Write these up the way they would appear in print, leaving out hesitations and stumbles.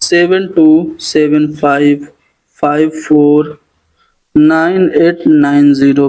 7275549890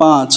5।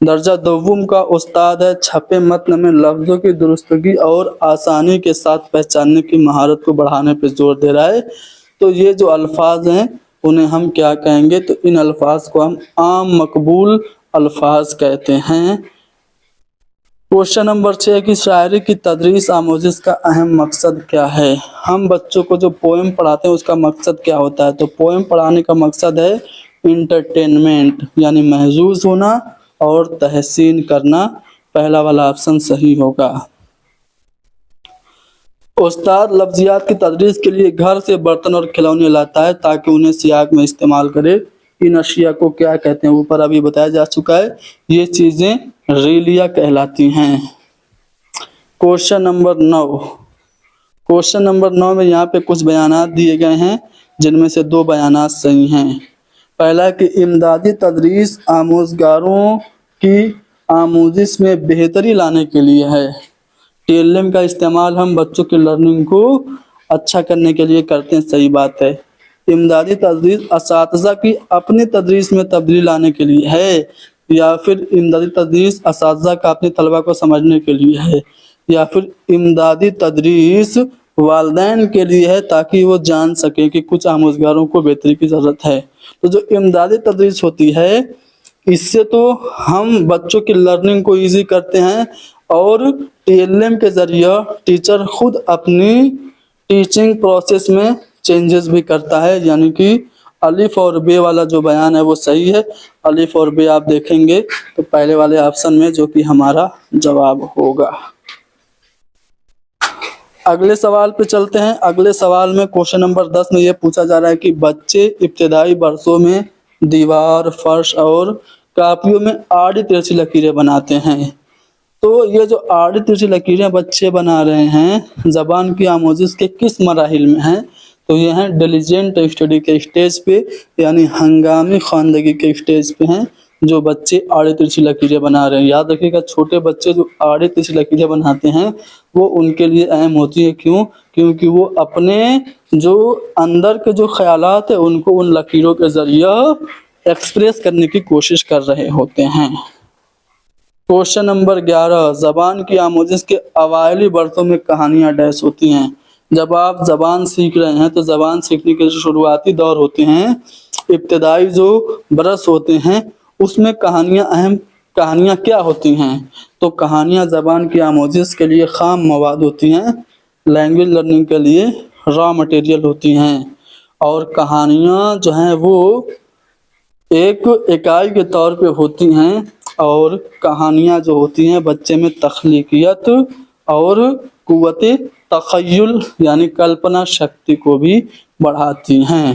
درجہ دوم کا استاد ہے چھپے متن میں لفظوں کی درستگی اور آسانی کے ساتھ پہچاننے کی مہارت کو بڑھانے پہ زور دے رہا ہے۔ تو یہ جو الفاظ ہیں انہیں ہم کیا کہیں گے؟ تو ان الفاظ کو ہم عام مقبول الفاظ کہتے ہیں۔ کوشچن نمبر 6 کی شاعری کی تدریس آموزش کا اہم مقصد کیا ہے؟ ہم بچوں کو جو پوئم پڑھاتے ہیں اس کا مقصد کیا ہوتا ہے؟ تو پوئم پڑھانے کا مقصد ہے انٹرٹینمنٹ، یعنی محظوظ ہونا اور تحسین کرنا۔ پہلا والا آپشن صحیح ہوگا۔ استاد لفظیات کی تدریس کے لیے گھر سے برتن اور کھلونے لاتا ہے تاکہ انہیں سیاق میں استعمال کرے۔ ان اشیاء کو کیا کہتے ہیں؟ اوپر ابھی بتایا جا چکا ہے، یہ چیزیں ریلیاں کہلاتی ہیں۔ کوشچن نمبر 9، کوشچن نمبر 9 میں یہاں پہ کچھ بیانات دیے گئے ہیں جن میں سے 2 بیانات صحیح ہیں۔ پہلا کہ امدادی تدریس آموزگاروں کی آموزش میں بہتری لانے کے لیے ہے۔ TLM کا استعمال ہم بچوں کی لرننگ کو اچھا کرنے کے لیے کرتے ہیں، صحیح بات ہے۔ امدادی تدریس اساتذہ کی اپنی تدریس میں تبدیلی لانے کے لیے ہے، یا پھر امدادی تدریس اساتذہ کا اپنے طلبہ کو سمجھنے کے لیے ہے، یا پھر امدادی تدریس والدین کے لیے ہے تاکہ وہ جان سکیں کہ کچھ آموزگاروں کو بہتری کی ضرورت ہے۔ تو جو امدادی تدریس ہوتی ہے اس سے تو ہم بچوں کی لرننگ کو ایزی کرتے ہیں، اور TLM کے ذریعہ ٹیچر خود اپنی ٹیچنگ پروسیس میں چینجز بھی کرتا ہے، یعنی کہ الف اور بے والا جو بیان ہے وہ صحیح ہے۔ الف اور بے آپ دیکھیں گے تو پہلے والے آپشن میں، جو کہ ہمارا جواب ہوگا۔ اگلے سوال پہ چلتے ہیں۔ اگلے سوال میں کوشچن نمبر 10 میں یہ پوچھا جا رہا ہے کہ بچے ابتدائی برسوں میں دیوار، فرش اور کاپیوں میں آڑی ترچھی لکیریں بناتے ہیں۔ تو یہ جو آڑی ترچھی لکیریں بچے بنا رہے ہیں زبان کی آموزش کے کس مراحل میں ہیں؟ تو یہ ہیں ڈیلیجنٹ اسٹڈی کے اسٹیج پہ، یعنی ہنگامی خواندگی کے اسٹیج پہ ہیں جو بچے آڑی ترچھی لکیریں بنا رہے ہیں۔ یاد رکھیے گا، چھوٹے بچے جو آڑی ترچھی لکیریں بناتے ہیں وہ ان کے لیے اہم ہوتی ہے۔ کیوں؟ کیونکہ وہ اپنے جو اندر کے جو خیالات ہیں ان کو ان لکیروں کے ذریعہ ایکسپریس کرنے کی کوشش کر رہے ہوتے ہیں۔ کوشچن نمبر 11، زبان کی آموزش کے اوائلی برسوں میں کہانیاں ڈیش ہوتی ہیں۔ جب آپ زبان سیکھ رہے ہیں تو زبان سیکھنے کے جو شروعاتی دور ہوتے ہیں، ابتدائی جو برس ہوتے ہیں، اس میں کہانیاں کیا ہوتی ہیں؟ تو کہانیاں زبان کی آموزش کے لیے خام مواد ہوتی ہیں، لینگویج لرننگ کے لیے را مٹیریل ہوتی ہیں، اور کہانیاں جو ہیں وہ ایک اکائی کے طور پہ ہوتی ہیں، اور کہانیاں جو ہوتی ہیں بچے میں تخلیقیت اور قوت تخیل یعنی کلپنا شکتی کو بھی بڑھاتی ہیں۔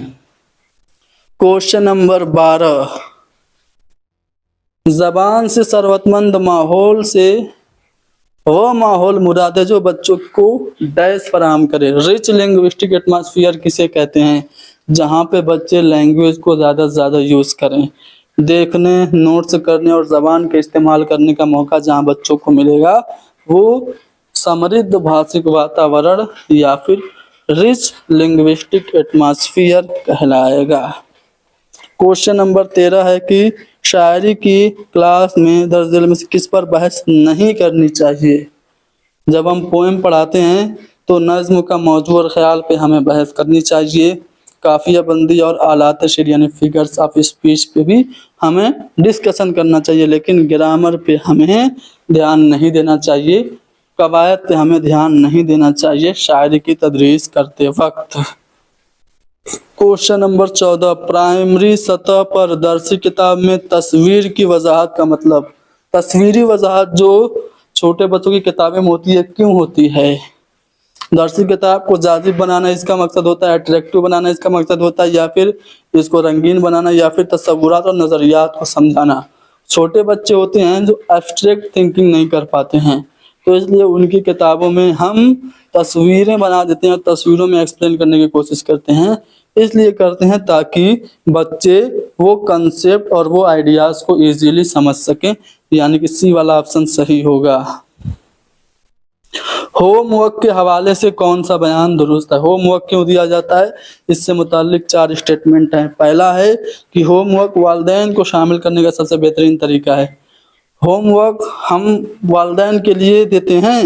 کوشچن نمبر 12، زبان سے ثروت مند ماحول سے وہ ماحول مراد ہے جو بچوں کو ڈیش فراہم کرے۔ رچ لنگوسٹک ایٹماسفیئر کسے کہتے ہیں؟ جہاں پہ بچے لینگویج کو زیادہ سے زیادہ یوز کریں، دیکھنے، نوٹس کرنے اور زبان کے استعمال کرنے کا موقع جہاں بچوں کو ملے گا وہ سمردھ بھاشک واتاورن یا پھر رچ لنگوسٹک ایٹماسفیئر کہلائے گا۔ کوشچن نمبر 13 ہے کہ شاعری کی کلاس میں درج ذیل میں سے کس پر بحث نہیں کرنی چاہیے؟ جب ہم پوئم پڑھاتے ہیں تو نظم کا موضوع اور خیال پہ ہمیں بحث کرنی چاہیے، قافیہ بندی اور آلات شعر یعنی فگرز آف اسپیچ پہ بھی ہمیں ڈسکشن کرنا چاہیے، لیکن گرامر پہ ہمیں دھیان نہیں دینا چاہیے، قواعد پہ ہمیں دھیان نہیں دینا چاہیے شاعری کی تدریس کرتے وقت۔ کوشچن نمبر 14، پرائمری سطح پر درسی کتاب میں تصویر کی وضاحت کا مطلب۔ تصویری وضاحت جو چھوٹے بچوں کی کتابیں میں ہوتی ہے، کیوں ہوتی ہے؟ درسی کتاب کو جاذب بنانا اس کا مقصد ہوتا ہے، اٹریکٹیو بنانا اس کا مقصد ہوتا ہے، یا پھر اس کو رنگین بنانا، یا پھر تصورات اور نظریات کو سمجھانا۔ چھوٹے بچے ہوتے ہیں جو ایبسٹریکٹ تھنکنگ نہیں کر پاتے ہیں، تو اس لیے ان کی کتابوں میں ہم تصویریں بنا دیتے ہیں اور تصویروں میں ایکسپلین کرنے کی کوشش کرتے ہیں، اس لیے کرتے ہیں تاکہ بچے وہ کنسیپٹ اور وہ آئیڈیاز کو ایزیلی سمجھ سکیں، یعنی کہ سی والا آپشن صحیح ہوگا۔ ہوم ورک کے حوالے سے کون سا بیان درست ہے؟ ہوم ورک کیوں دیا جاتا ہے؟ اس سے متعلق 4 اسٹیٹمنٹ ہیں۔ پہلا ہے کہ ہوم ورک والدین کو شامل کرنے کا سب سے بہترین طریقہ ہے۔ ہوم ورک ہم والدین کے لیے دیتے ہیں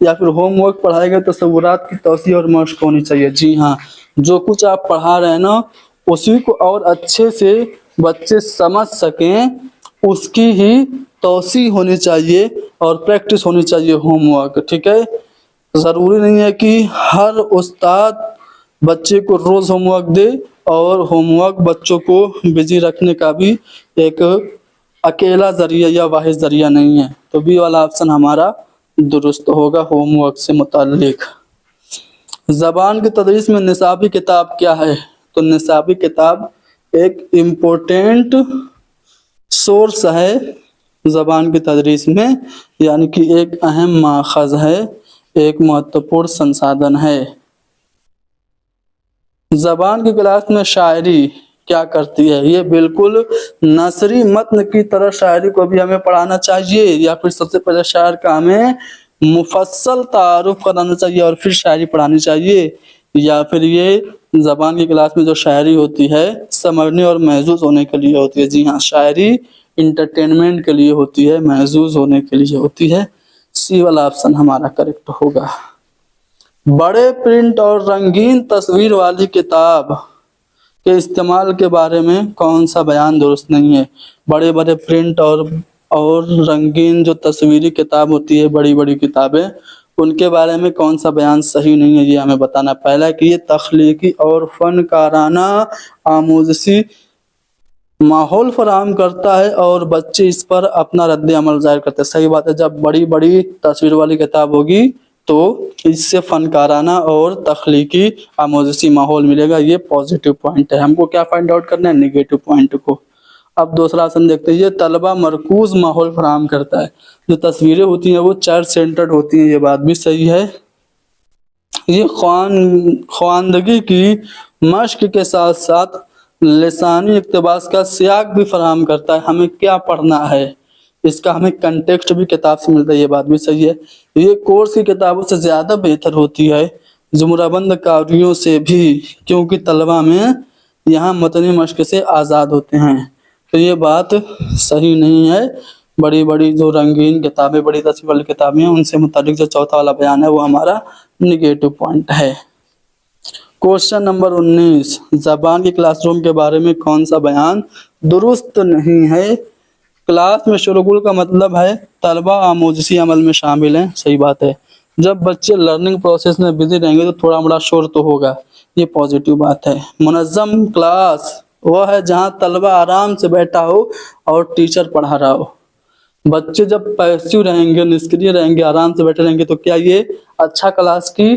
یا پھر ہوم ورک پڑھائے گئے تصورات کی توسیع اور مشق ہونی چاہیے؟ جی ہاں، جو کچھ آپ پڑھا رہے ہیں نا اسی کو اور اچھے سے بچے سمجھ سکیں اس کی ہی توسیع ہونی چاہیے اور پریکٹس ہونی چاہیے ہوم ورک، ٹھیک ہے؟ ضروری نہیں ہے کہ ہر استاد بچے کو روز ہوم ورک دے، اور ہوم ورک بچوں کو بزی رکھنے کا بھی ایک اکیلا ذریعہ یا واحد ذریعہ نہیں ہے۔ تو بی والا آپشن ہمارا درست ہوگا ہوم ورک سے متعلق۔ زبان کی تدریس میں نصابی کتاب کیا ہے؟ تو نصابی کتاب ایک امپورٹنٹ سورس ہے زبان کی تدریس میں، یعنی کہ ایک اہم ماخذ ہے، ایک مہتوپورن سنسادن ہے۔ زبان کی کلاس میں شاعری کیا کرتی ہے؟ یہ بالکل نثری متن کی طرح شاعری کو بھی ہمیں پڑھانا چاہیے، یا پھر سب سے پہلے شاعر کا ہمیں مفصل تعارف کرانا چاہیے اور پھر شاعری پڑھانی چاہیے، یا پھر یہ زبان کی کلاس میں جو شاعری ہوتی ہے سمجھنے اور محظوظ ہونے کے لیے ہوتی ہے؟ جی ہاں، شاعری انٹرٹینمنٹ کے لیے ہوتی ہے، محظوظ ہونے کے لیے ہوتی ہے۔ سی والا آپشن ہمارا کریکٹ ہوگا۔ بڑے پرنٹ اور رنگین تصویر والی کتاب کے استعمال کے بارے میں کون سا بیان درست نہیں ہے؟ بڑے بڑے پرنٹ اور رنگین جو تصویری کتاب ہوتی ہے، بڑی بڑی کتابیں، ان کے بارے میں کون سا بیان صحیح نہیں ہے؟ یہ ہمیں بتانا۔ پہلا کہ یہ تخلیقی اور فنکارانہ آموزشی ماحول فراہم کرتا ہے اور بچے اس پر اپنا رد عمل ظاہر کرتے ہیں۔ صحیح بات ہے، جب بڑی بڑی تصویر والی کتاب ہوگی تو اس سے فنکارانہ اور تخلیقی آموزشی ماحول ملے گا، یہ پازیٹیو پوائنٹ ہے۔ ہم کو کیا فائنڈ آؤٹ کرنا ہے؟ نیگیٹو پوائنٹ کو۔ اب دوسرا آپشن دیکھتے ہیں، یہ طلبہ مرکوز ماحول فراہم کرتا ہے۔ جو تصویریں ہوتی ہیں وہ چائلڈ سینٹرڈ ہوتی ہیں، یہ بات بھی صحیح ہے۔ یہ خواندگی کی مشق کے ساتھ ساتھ لسانی اقتباس کا سیاق بھی فراہم کرتا ہے۔ ہمیں کیا پڑھنا ہے اس کا ہمیں کنٹیکسٹ بھی کتاب سے ملتا ہے، یہ بات بھی صحیح ہے۔ یہ کورس کی کتابوں سے زیادہ بہتر ہوتی ہے، زمرہ بند کاریوں سے بھی، کیونکہ طلبہ میں یہاں متنی مشق سے آزاد ہوتے ہیں۔ تو یہ بات صحیح نہیں ہے۔ بڑی بڑی جو رنگین کتابیں، بڑی تصویر والی کتابیں ہیں، ان سے متعلق جو چوتھا والا بیان ہے وہ ہمارا نیگیٹو پوائنٹ ہے۔ کوشچن نمبر 19، زبان کی کلاس روم کے بارے میں کون سا بیان درست نہیں ہے؟ کلاس میں شرغل کا مطلب ہے طلبہ آموزشی عمل میں شامل ہیں، صحیح بات ہے۔ جب بچے لرننگ پروسیس میں بزی رہیں گے تو تھوڑا بڑا شور تو ہوگا، یہ پازیٹیو بات ہے۔ منظم کلاس وہ ہے جہاں طلبہ آرام سے بیٹھا ہو اور ٹیچر پڑھا رہا ہو۔ بچے جب پیسیو رہیں گے، نسکریہ رہیں گے، آرام سے بیٹھے رہیں گے، تو کیا یہ اچھا کلاس کی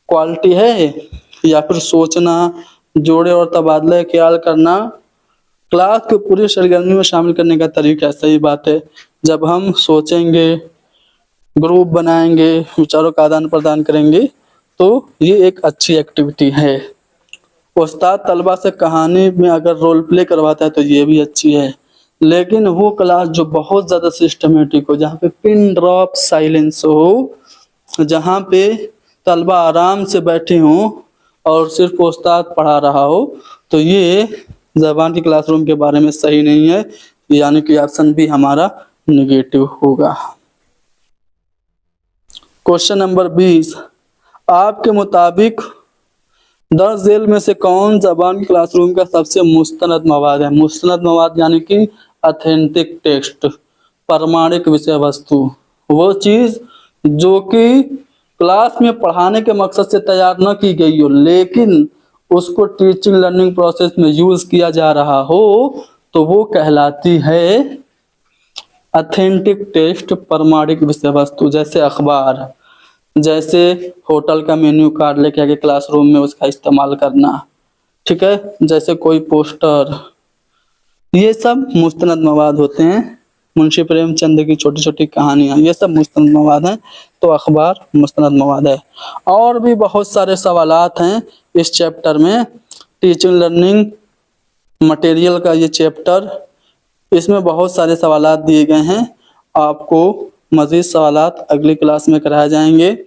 کوالٹی ہے؟ یا پھر سوچنا، جوڑے اور تبادلہ خیال کرنا کلاس کو پوری سرگرمی میں شامل کرنے کا طریقہ ہے، صحیح بات ہے۔ جب ہم سوچیں گے، گروپ بنائیں گے، وچاروں کا آدان پردان کریں گے تو یہ ایک اچھی ایکٹیویٹی ہے۔ استاد طلبہ سے کہانی میں اگر رول پلے کرواتا ہے تو یہ بھی اچھی ہے، لیکن وہ کلاس جو بہت زیادہ سسٹمیٹک ہو، جہاں پہ پن ڈراپ سائلنس ہو، جہاں پہ طلبہ آرام سے بیٹھے ہوں اور صرف استاد پڑھا رہا ہو، تو یہ زبان کی کلاس روم کے بارے میں صحیح نہیں ہے، یعنی کہ آپشن بھی ہمارا نیگیٹو ہوگا۔ کوشچن نمبر 20، آپ کے مطابق درج ذیل میں سے کون زبان کی کلاس روم کا سب سے مستند مواد ہے؟ مستند مواد یعنی کہ اتھینٹک ٹیکسٹ، پرمانک وشے وستو، وہ چیز جو کہ کلاس میں پڑھانے کے مقصد سے تیار نہ کی گئی ہو لیکن اس کو ٹیچنگ لرننگ پروسیس میں یوز کیا جا رہا ہو، تو وہ کہلاتی ہے اتھینٹک ٹیکسٹ، پرمانک وشے وستو۔ جیسے اخبار، جیسے ہوٹل کا مینیو کارڈ لے کے آگے کلاس روم میں اس کا استعمال کرنا، ٹھیک ہے، جیسے کوئی پوسٹر، یہ سب مستند مواد ہوتے ہیں۔ منشی پریم چند کی چھوٹی چھوٹی کہانیاں، یہ سب مستند مواد ہیں، تو اخبار مستند مواد ہے۔ اور بھی بہت سارے سوالات ہیں اس چیپٹر میں، ٹیچنگ لرننگ مٹیریل کا یہ چیپٹر، اس میں بہت سارے سوالات دیے گئے ہیں۔ آپ کو مزید سوالات اگلی کلاس میں کرائے جائیں گے۔